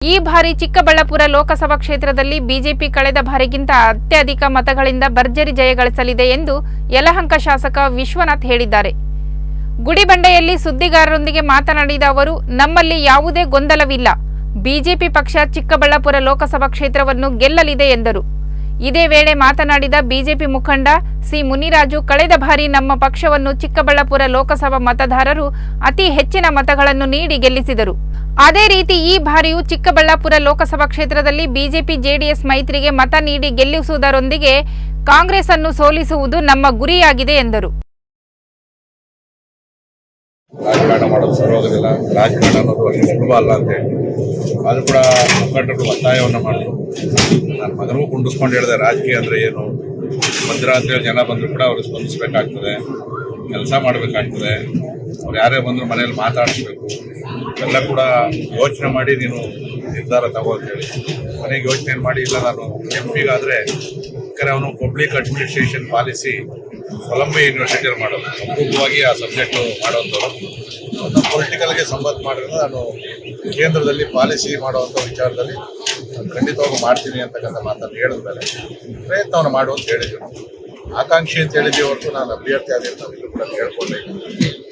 ಈ ಬಾರಿ ಚಿಕ್ಕಬಳ್ಳಾಪುರ ಲೋಕಸಭಾ ಕ್ಷೇತ್ರದಲ್ಲಿ ಬಿಜೆಪಿ ಕಳೆದ ಬಾರಿಗಿಂತ ಅತ್ಯಧಿಕ ಮತಗಳಿಂದ ಭರ್ಜರಿ ಜಯ ಗಳಿಸಲಿದೆ ಎಂದು ಯಲಹಂಕ ಶಾಸಕ ವಿಶ್ವನಾಥ್ ಹೇಳಿದ್ದಾರೆ. ಗುಡಿಬಂಡೆಯಲ್ಲಿ ಸುದ್ದಿಗಾರರೊಂದಿಗೆ ಮಾತನಾಡಿದ ಅವರು, ನಮ್ಮಲ್ಲಿ ಯಾವುದೇ ಗೊಂದಲವಿಲ್ಲ. ಬಿಜೆಪಿ ಪಕ್ಷ ಚಿಕ್ಕಬಳ್ಳಾಪುರ ಲೋಕಸಭಾ ಕ್ಷೇತ್ರವನ್ನು ಗೆಲ್ಲಲಿದೆ ಎಂದರು. ಇದೇ ವೇಳೆ ಮಾತನಾಡಿದ ಬಿಜೆಪಿ ಮುಖಂಡ ಸಿ ಮುನಿರಾಜು, ಕಳೆದ ಬಾರಿ ನಮ್ಮ ಪಕ್ಷವನ್ನು ಚಿಕ್ಕಬಳ್ಳಾಪುರ ಲೋಕಸಭಾ ಮತದಾರರು ಅತಿ ಹೆಚ್ಚಿನ ಮತಗಳನ್ನು ನೀಡಿ ಗೆಲ್ಲಿಸಿದರು. ಅದೇ ರೀತಿ ಈ ಬಾರಿಯೂ ಚಿಕ್ಕಬಳ್ಳಾಪುರ ಲೋಕಸಭಾ ಕ್ಷೇತ್ರದಲ್ಲಿ ಬಿಜೆಪಿ ಜೆಡಿಎಸ್ ಮೈತ್ರಿಗೆ ಮತ ನೀಡಿ ಗೆಲ್ಲಿಸುವುದರೊಂದಿಗೆ ಕಾಂಗ್ರೆಸ್ ಅನ್ನು ಸೋಲಿಸುವುದು ನಮ್ಮ ಗುರಿಯಾಗಿದೆ ಎಂದರು. ರಾಜಕಾರಣ ಮಾಡೋದು ಸರೋಗೋದಿಲ್ಲ. ರಾಜಕಾರಣ ಅನ್ನೋದು ಅಷ್ಟು ಸುಲಭ ಅಲ್ಲ ಅಂತ ಹೇಳಿ ಅದು ಕೂಡ ಮುಖಂಡರು ಒತ್ತಾಯವನ್ನು ಮಾಡಿದ್ರು. ನನ್ನ ಮಗನೂ ಕುಂಡಿಸ್ಕೊಂಡು ಹೇಳಿದೆ, ರಾಜಕೀಯ ಅಂದರೆ ಏನು, ಮಧ್ಯರಾತ್ರಿಯಲ್ಲಿ ಜನ ಬಂದರೂ ಕೂಡ ಅವರು ಸ್ಪಂದಿಸಬೇಕಾಗ್ತದೆ, ಕೆಲಸ ಮಾಡಬೇಕಾಗ್ತದೆ, ಅವ್ರು ಯಾರೇ ಬಂದರೂ ಮನೇಲಿ ಮಾತಾಡಿಸ್ಬೇಕು, ಎಲ್ಲ ಕೂಡ ಯೋಚನೆ ಮಾಡಿ ನೀನು ನಿರ್ಧಾರ ತಗೋ ಅಂತ ಹೇಳಿ ಮನೆಗೆ ಯೋಚನೆ ಮಾಡಿ, ಇಲ್ಲ ನಾನು ಎಂಪಿಗಾದರೆ ಅವನು ಪಬ್ಲಿಕ್ ಅಡ್ಮಿನಿಸ್ಟ್ರೇಷನ್ ಪಾಲಿಸಿ ಕೊಲಂಬಿಯಾ ಯೂನಿವರ್ಸಿಟಿಯಲ್ಲಿ ಮಾಡೋದು, ಅಪೂರ್ವವಾಗಿ ಆ ಸಬ್ಜೆಕ್ಟು ಮಾಡೋಂಥವ್ರು. ನಮ್ಮ ಪೊಲಿಟಿಕಲ್ಗೆ ಸಂಬಂಧ ಮಾಡಿದ್ರೆ ನಾನು ಕೇಂದ್ರದಲ್ಲಿ ಪಾಲಿಸಿ ಮಾಡುವಂಥ ವಿಚಾರದಲ್ಲಿ ಖಂಡಿತವಾಗಿ ಮಾಡ್ತೀನಿ ಅಂತಕ್ಕಂಥ ಮಾತನ್ನು ಹೇಳಿದ ಮೇಲೆ ಪ್ರಯತ್ನವನ್ನು ಮಾಡು ಅಂತ ಹೇಳಿದ್ವಿ. ಆಕಾಂಕ್ಷಿ ಅಂತ ಹೇಳಿದ್ವಿ ಹೊರತು ನಾನು ಅಭ್ಯರ್ಥಿ ಆಗಿ ನಾವು ಇಲ್ಲೂ ಕೂಡ ಕೇಳ್ಕೊಂಡೆ.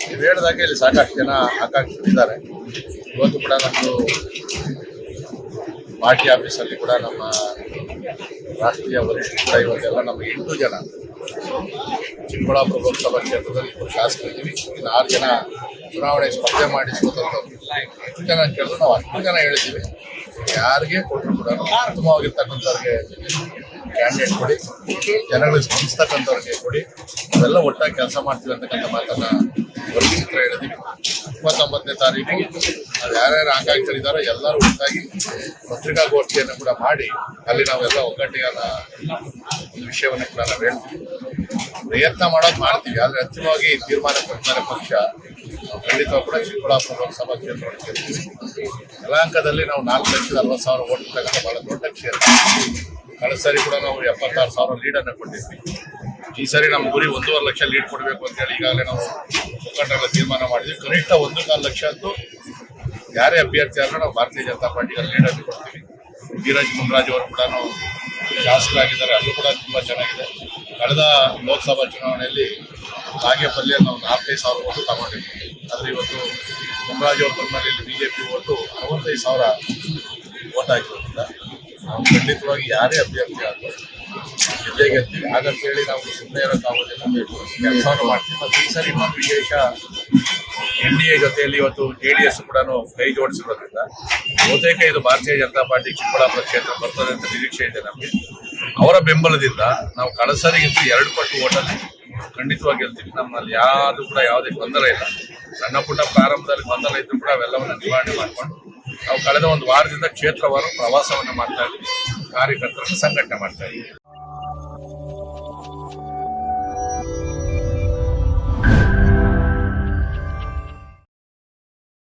ನೀವು ಹೇಳಿದಾಗೆ ಇಲ್ಲಿ ಸಾಕಷ್ಟು ಜನ ಆಕಾಂಕ್ಷಿಗಳಿದ್ದಾರೆ. ಇವತ್ತು ಕೂಡ ನಮ್ಮದು ಪಾರ್ಟಿ ಆಫೀಸಲ್ಲಿ ಕೂಡ ನಮ್ಮ ರಾಷ್ಟ್ರೀಯ ವರಿಷ್ಠರು ಕೂಡ ಇವತ್ತೆಲ್ಲ ನಮ್ಮ 8 ಜನ ಚಿಕ್ಕಬಳ್ಳಾಪುರ ಲೋಕಸಭಾ ಕ್ಷೇತ್ರದಲ್ಲಿ ಶಾಸಕರಿದ್ದೀವಿ. ಇನ್ನು 6 ಜನ ಚುನಾವಣೆ ಸ್ಪರ್ಧೆ ಮಾಡಿ ಸೋತಂಥವ್ರು. 8 ಜನ ಕೇಳಿದ್ರು ನಾವು 10 ಜನ ಹೇಳಿದ್ದೀವಿ. ಯಾರಿಗೆ ಕೊಟ್ಟರು ಕೂಡ ಉತ್ತಮವಾಗಿರ್ತಕ್ಕಂಥವ್ರಿಗೆ ಕ್ಯಾಂಡಿಡೇಟ್ ಕೊಡಿ, ಜನಗಳಿಗೆ ಸ್ಪಂದಿಸ್ತಕ್ಕಂಥವ್ರಿಗೆ ಕೊಡಿ, ಅವೆಲ್ಲ ಒಟ್ಟಾಗಿ ಕೆಲಸ ಮಾಡ್ತೀವಿ ಅಂತಕ್ಕಂಥ ಮಾತನ್ನು ವರಿಷ್ಠರು ಹೇಳಿದ್ದೀವಿ. 29ನೇ ತಾರೀಕು ಅದು ಯಾರ್ಯಾರು ಆಕಾಂಕ್ಷಿಗಳಿದ್ದಾರೋ ಎಲ್ಲರೂ ಒಟ್ಟಾಗಿ ಪತ್ರಿಕಾಗೋಷ್ಠಿಯನ್ನು ಕೂಡ ಮಾಡಿ ಅಲ್ಲಿ ನಾವೆಲ್ಲ ಒಗ್ಗಟ್ಟಿನ ಒಂದು ವಿಷಯವನ್ನು ಕೂಡ ನಾವು ಹೇಳ್ತೀವಿ. ಪ್ರಯತ್ನ ಮಾಡೋದು ಮಾಡ್ತೀವಿ, ಆದರೆ ಅಂತಿಮವಾಗಿ ತೀರ್ಮಾನ ಕೊಡ್ತಾರೆ ಪಕ್ಷ. ನಾವು ಖಂಡಿತವಾಗಿ ಕೂಡ ಚಿಕ್ಕಬಳ್ಳಾಪುರ ಲೋಕಸಭಾ ಕ್ಷೇತ್ರವನ್ನು ಗೆಲ್ತೀವಿ. ಯಲಹಂಕದಲ್ಲಿ ನಾವು 4,40,000 ಓಟ್ ಇರ್ತಕ್ಕಂಥ ಬಹಳ ದೊಡ್ಡ ಕ್ಷೇತ್ರ. ಕಳೆದ ಸಾರಿ ಕೂಡ ನಾವು 76,000 ಲೀಡನ್ನು ಕೊಟ್ಟಿದ್ವಿ. ಈ ಸಾರಿ ನಮ್ಮ ಗುರಿ 1.5 ಲಕ್ಷ ಲೀಡ್ ಕೊಡಬೇಕು ಅಂತೇಳಿ ಈಗಾಗಲೇ ನಾವು ಮುಖಂಡರೆಲ್ಲ ತೀರ್ಮಾನ ಮಾಡಿದ್ವಿ. ಕನಿಷ್ಠ 1.25 ಲಕ್ಷ ಅಂತೂ ಯಾರೇ ಅಭ್ಯರ್ಥಿ ಆದರೂ ನಾವು ಭಾರತೀಯ ಜನತಾ ಪಾರ್ಟಿಗೆ ಲೀಡನ್ನು ಕೊಡ್ತೀವಿ. ಧೀರಜ್ ಮುನ್ರಾಜ್ ಅವರು ಕೂಡ ನಾವು ಶಾಸಕರಾಗಿದ್ದಾರೆ, ಅದು ಕೂಡ ತುಂಬ ಚೆನ್ನಾಗಿದೆ. ಕಳೆದ ಲೋಕಸಭಾ ಚುನಾವಣೆಯಲ್ಲಿ ಬಾಗೇಪಲ್ಲಿಯಲ್ಲಿ ನಾವು 45,000 ಓಟು ತಗೊಂಡಿದ್ವಿ. ಆದರೆ ಇವತ್ತು ಮುನ್ರಾಜ್ ಅವ್ರ ಬಂದಲ್ಲಿ ಬಿಜೆಪಿ ಓಟು 65,000 ಓಟ್ ಆಗಿರೋದ್ರಿಂದ ನಾವು ಖಂಡಿತವಾಗಿ ಯಾರೇ ಅಭ್ಯರ್ಥಿ ಆದರೂ ಗೆದ್ದೇ ಗೆಲ್ತೀವಿ. ಹಾಗಂತೇಳಿ ನಾವು ಸುಮ್ಮನೆ ಇರೋಕ್ಕಾಗೋದಿಲ್ಲ, ಕೆಲಸವನ್ನು ಮಾಡ್ತೀವಿ. ಮತ್ತು ಈ ಸರಿ ಇನ್ನೊಂದು ವಿಶೇಷ, NDA ಜೊತೆಯಲ್ಲಿ ಇವತ್ತು JDS ಕೂಡ ಕೈ ಜೋಡಿಸಿರೋದ್ರಿಂದ ಬಹುತೇಕ ಇದು ಭಾರತೀಯ ಜನತಾ ಪಾರ್ಟಿ ಚಿಕ್ಕಬಳ್ಳಾಪುರ ಕ್ಷೇತ್ರ ಬರ್ತದೆ ಅಂತ ನಿರೀಕ್ಷೆ ಇದೆ ನಮಗೆ. ಅವರ ಬೆಂಬಲದಿಂದ ನಾವು ಕಳೆದ ಸಾರಿಗಿಂತ 2 ಪಟ್ಟು ಓಟಲ್ಲಿ ಖಂಡಿತವಾಗಿ ಗೆಲ್ತೀವಿ. ನಮ್ಮಲ್ಲಿ ಯಾವುದು ಕೂಡ ಯಾವುದೇ ಗೊಂದಲ ಇಲ್ಲ. ಸಣ್ಣ ಪುಟ್ಟ ಪ್ರಾರಂಭದಲ್ಲಿ ಗೊಂದಲ ಇದ್ರೂ ಕೂಡ ಅವೆಲ್ಲವನ್ನು ನಿವಾರಣೆ ಮಾಡಿಕೊಂಡು ನಾವು ಕಳೆದ 1 ವಾರದಿಂದ ಕ್ಷೇತ್ರವಾರು ಪ್ರವಾಸವನ್ನು ಮಾಡ್ತಾ ಇದ್ದೀವಿ, ಕಾರ್ಯಕರ್ತರನ್ನು ಸಂಘಟನೆ ಮಾಡ್ತಾ ಇದ್ದೀವಿ.